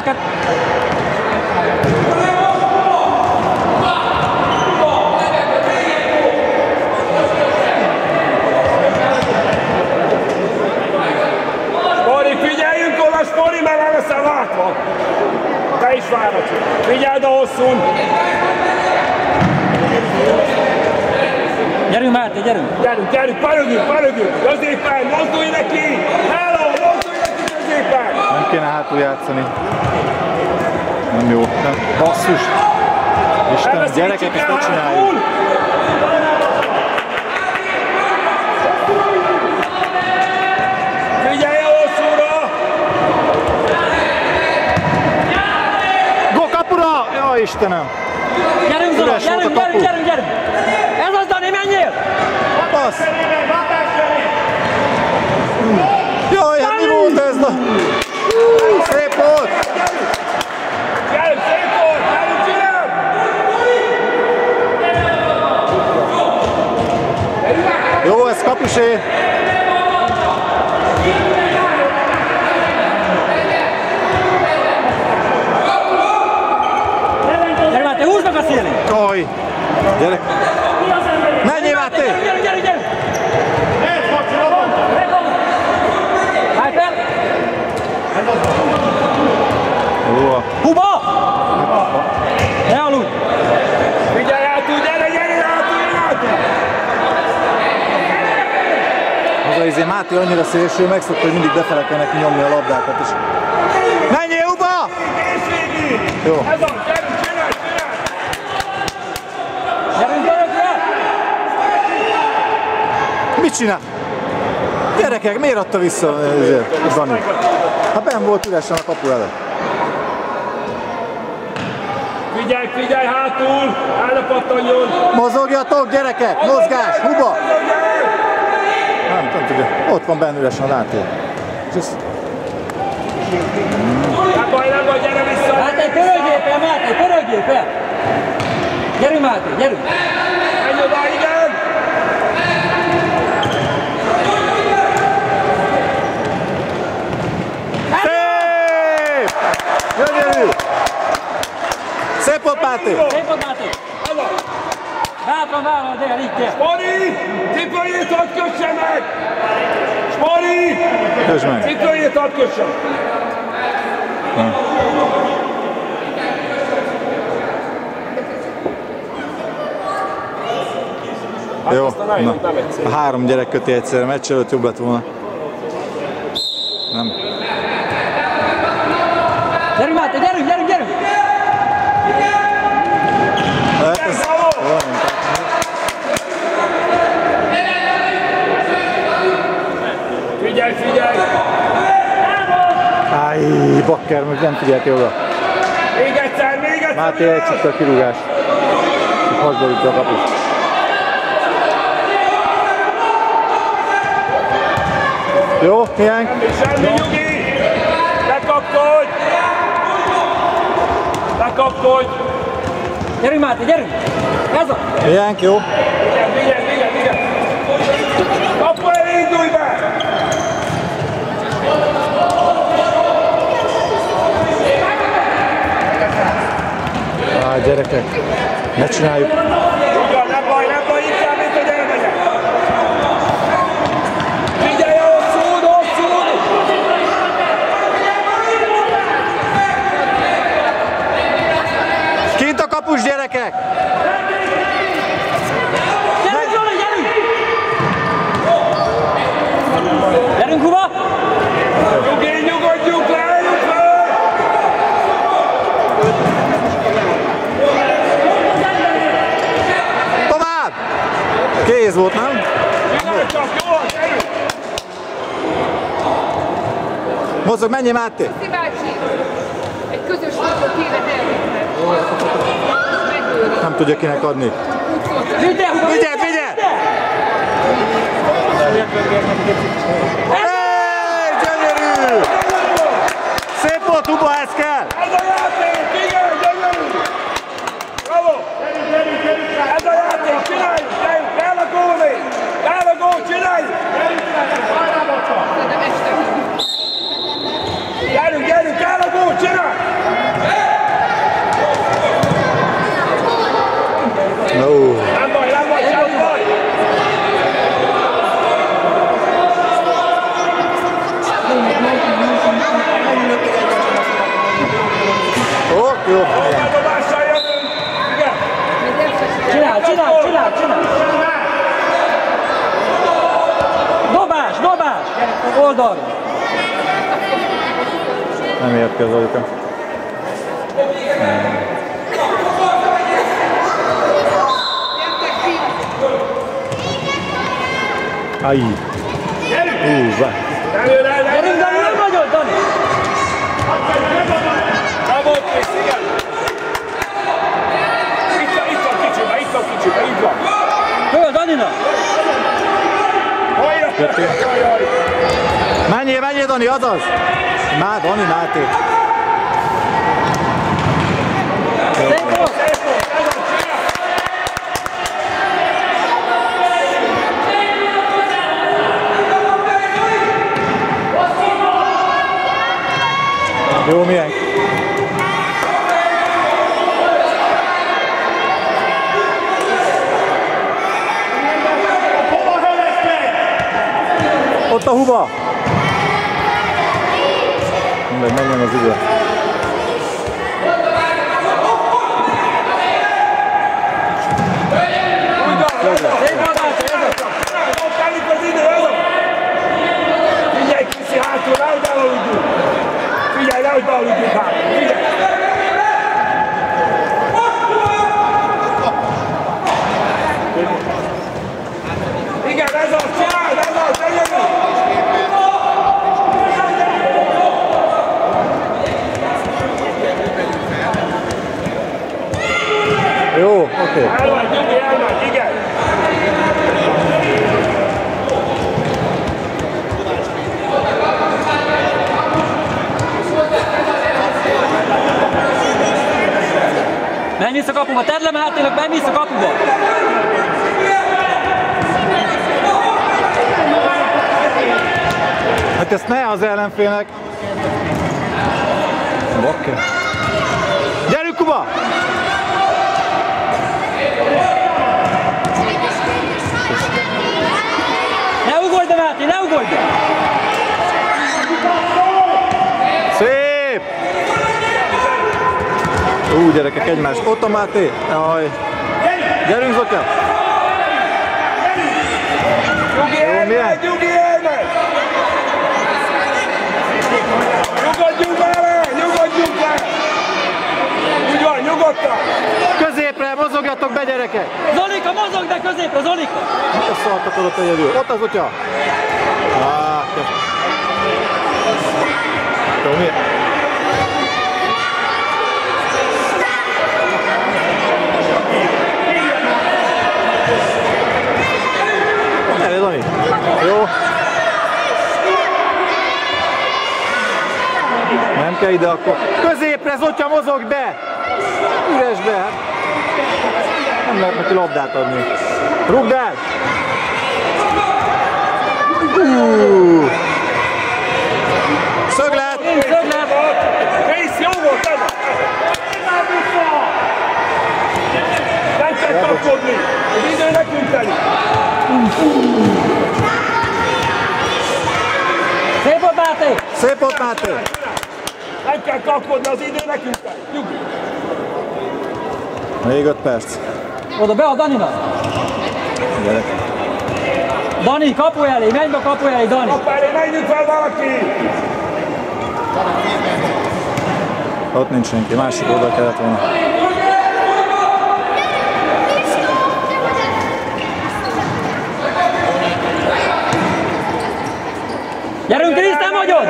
Gyereket! Spori, figyeljünk oda, Spori, mert el leszel látva! Te is váradsz! Figyeld a hosszún! Gyerünk Máté, gyerünk! Gyerünk, pörögjünk! Középen, mozdulj neki! Hello, mozdulj neki középen! Nem kéne hátul játszani. Nem jó. Nem. Basszus! Isten, gyerekek, ezt ne csináljuk! Figyelj a hosszúra! Go kapura! Jaj, Istenem! Gyerünk Zoli, gyerünk! Ez az, Dani, menjél! Passz! Jaj, hát mi volt ez? Szép volt! Gyerünk, szép volt! Gyerünk, csinálj! Jó, ez kapusé! Gyere Máté, húzd meg a szélén! Kaj! Gyerek! Menjél, Máté! Gyerünk! Állj fel! Jó. Huba! Ne aludj! Figyelj hátul, gyere hátul! Az a Máté annyira szélső, megszokta, hogy mindig befele kell neki nyomni a labdákat is. Menjél, Huba! Jó. Ez az, gyerünk, csinálj! Gyerünk örökre! Mit csinál? Gyerekek, miért adta vissza Dani? Hát benn volt üresen a kapu előtt. Figyelj hátul! El ne pattanjon! Mozogjatok, gyerekek! Mozgás! Huba! Nem tudja. Ott van benn üresen, látod. Nem baj, gyere vissza! Máté, pörögjél fel! Gyerünk Máté, gyerünk! Menj oda, igen! Szép! Gyönyörű! Szép volt, Máté! Szép volt Máté! Vállal, dél, így kell! Spori! Cipőjét hadd kösse meg! Spori! Kösd meg! Cipőjét hadd kösse! Jó, na. A 3 gyerek köti egyszerre, meccs előtt jobb lett volna. Nem. Gyerünk Máté, gyerünk! Figyelj! Áj, bakker, meg nem figyelti oda. Még egyszer! Máté egy csukta a kirúgást. Hasba vitte a kapust. Jó, hiány? Semmi nyugi! Lekapkodj! Gyerünk Máté, gyerünk! Ez a! Hiány, jó? Vigyázz! Kapu elé indulj be! Gyerekek, ne csináljuk. Nem baj, itt számít, hogy elmegyek! Figyelj a hosszún! Kint a kapus, gyerekek! Gyerünk Zoli, gyerünk! Gyerünk Huba! Nyugodjunk le! Tovább! Kéz volt, nem? Csinálj csak, jó? Gyerünk! Mozog, menjél Máté! Szívácsi, egy közös napot kéne megőrizni. Nem tudja kinek adni. Vigyel, Huba! Vigyed! Gyönyörű! Szép volt, Huba, ez kell! Ez a játék! Igen, gyönyörű! Bravo! Ez a játék! Csináljuk! Kell a gól még! Kell a gól! Csináljuk! Gyerünk! Kell a gól! Csinálj! Csinálj! Dobás! Oldalra! Nem ért ki az Zolika. Aj! Gyerünk, Dani, nem vagyod, Dani! Bravo, Krisz, igen! Itt van kicsibe, így van! Föl, Danina! Menjél, Dani, azaz! Dani, Máté! Szép volt! Jó, milyen? Ott a huba! Mindegy, menjen az idő. Figyelj, Kriszi, hátul, nehogy elaludjunk! Figyelj, nehogy bealudjunk hátul! Figyelj! Igen, ez az, csináld, ez az, gyönyörű! Jó, oké. Elmegy, igen! Menj vissza kapuba, tedd le Máténak, menj vissza kapuba! Hát ezt ne az ellenfélnek! Bakker! Gyerünk, Kuba! Ne ugorj be, Máté, ne ugorj be! Szép! Gyerekek, egymás. Ott a Máté! Jaj! Gyerünk, Zotya! Nyugi, elmegy! Nyugodjunk le! Úgy van, nyugodtan! Középre, mozogjatok be, gyerekek! Zolika, mozog be középre, Zolika! Mit szartatod ott egyedül? Ott az Zotya! Jó, mi? Elé, Dani! Jó! Nem kell ide akkor. Középre, Zotya, mozog be! Üresbe, hát. Nem lehet neki labdát adni. Rúgd el! Szöglet! Kész, jó volt ez! Nem kell kapkodni! Az idő nekünk telik! Szép volt, Máté! Szép volt, Máté! Nem kell kapkodni, az idő nekünk telik! Nyugi! Még 5 perc. Oda be a Daninak! Gyerek. Dani, kapu elé, menj be a kapu elé, Dani! Kapu elé, menjünk fel valaki! Ott nincs senki, másik oldal kellett volna. Gyerünk, Krisz, nem hagyod!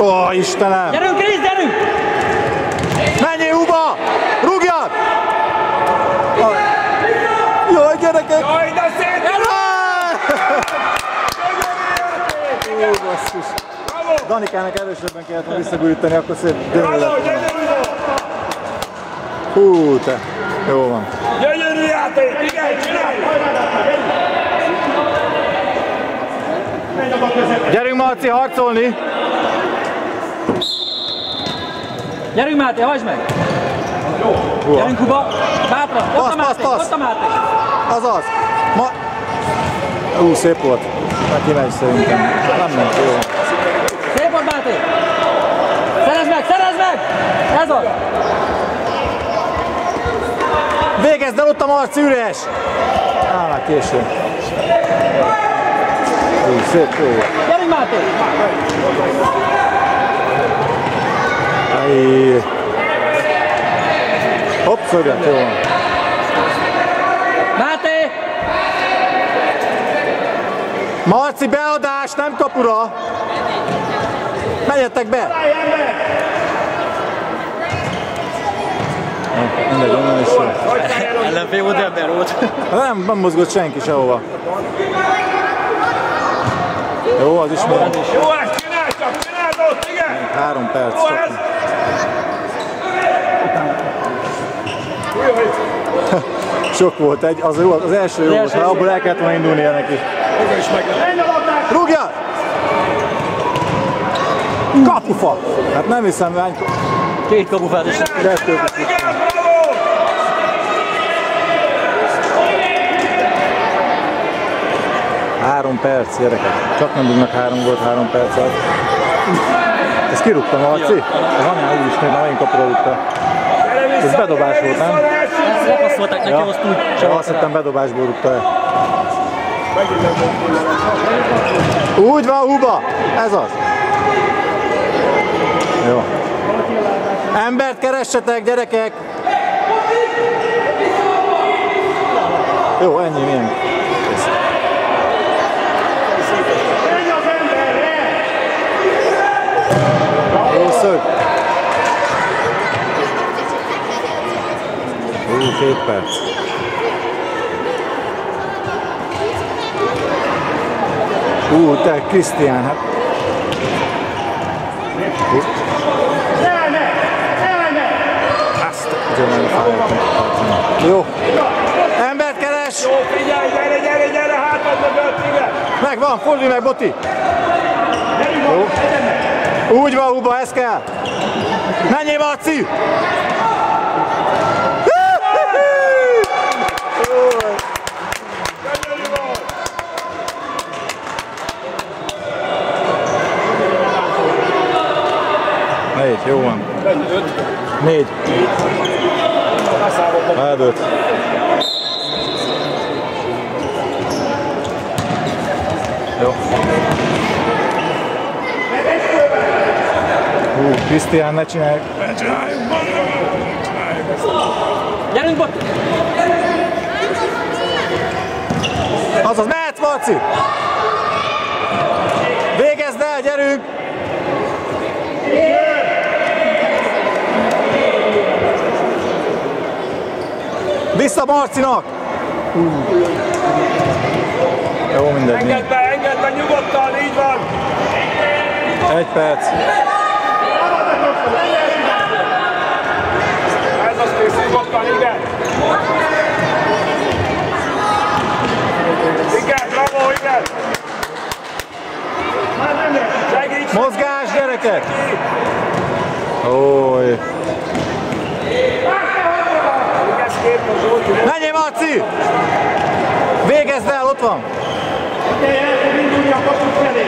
Ó, Istenem! Gyerünk, Krisz, gyerünk! Menjél, Huba! Rúgjad! Jaj, gyerekek! Jaj, de szép! Ó, basszus! Danikának erősebben kellett volna visszagurítani, akkor szép gyönyörű lett volna. Hú, te! Jó van. Gyönyörű játék! Igen, csinálj! Gyerünk, Marci, harcolni! Gyerünk, Máté, hajtsd meg! Gyerünk, Kuba! Hátra! hátra. Ott a Máté, ott a Máté. Azaz. Szép volt. Neki megy szerintem. Nem ment jó. Szép volt, Máté. Szerezd meg, szerezd meg! Ez az. Végezd el, ott a Marci üres! Már későn. Szép, jó. Gyerünk, Máté! Hopp, szöget, jó. Máté! Marci, beadás, nem kapura! Menjetek be! Mindegy, onnan is jó. Ellenfél volt, ember volt. Nem mozgott senki sehova. Jó, az is még. Jó, ezt csinálod, igen! 3 perc. Jó, ez! Sok volt egy, az első jó volt, ha abból el kellett volna indulnia neki. Rúgja! Kapufa! Hát nem hiszem, hány... 2 kapufát is. 2 kapufát. Igen, bravo! 3 perc, gyerekek. Csak nem dugnak 3 gólt 3 perc alatt. Ezt kirúgtam, Marci? Az anyám úgyis még megint kapura rúgta. Ez bedobás volt, nem? Lepasszolták neki, azt úgy Ja, azt hittem bedobásból rúgta el. Úgy van, Huba! Ez az! Jó. Embert keressetek, gyerekek! Jó, ennyi, milyen. Jó szög. 2 perc. Te Krisztián, hát. Azt jó. Embert keres! Jó, figyelj, gyere, hátad mögött, igen! Megvan, fordulj meg, Boti! Jó. Úgy van, Huba, ez kell! Menjél, Marci! Négy, jó van. 4. Hát 5. Jó. Krisztián, ne csinálj! Gyerünk, Bot! Azaz, mehetsz, Marci! Végezd el, gyerünk! Vissza Marcinak! Jó, mindegy. Engedd be, nyugodtan, így van! 1 perc. Ez az kész, nyugodtan, igen! Igen, bravo, igen! Segíts! Mozgás, gyerekek! Ój! Menjél, Marci! Végezd el, ott van! Indulj a kaput felé!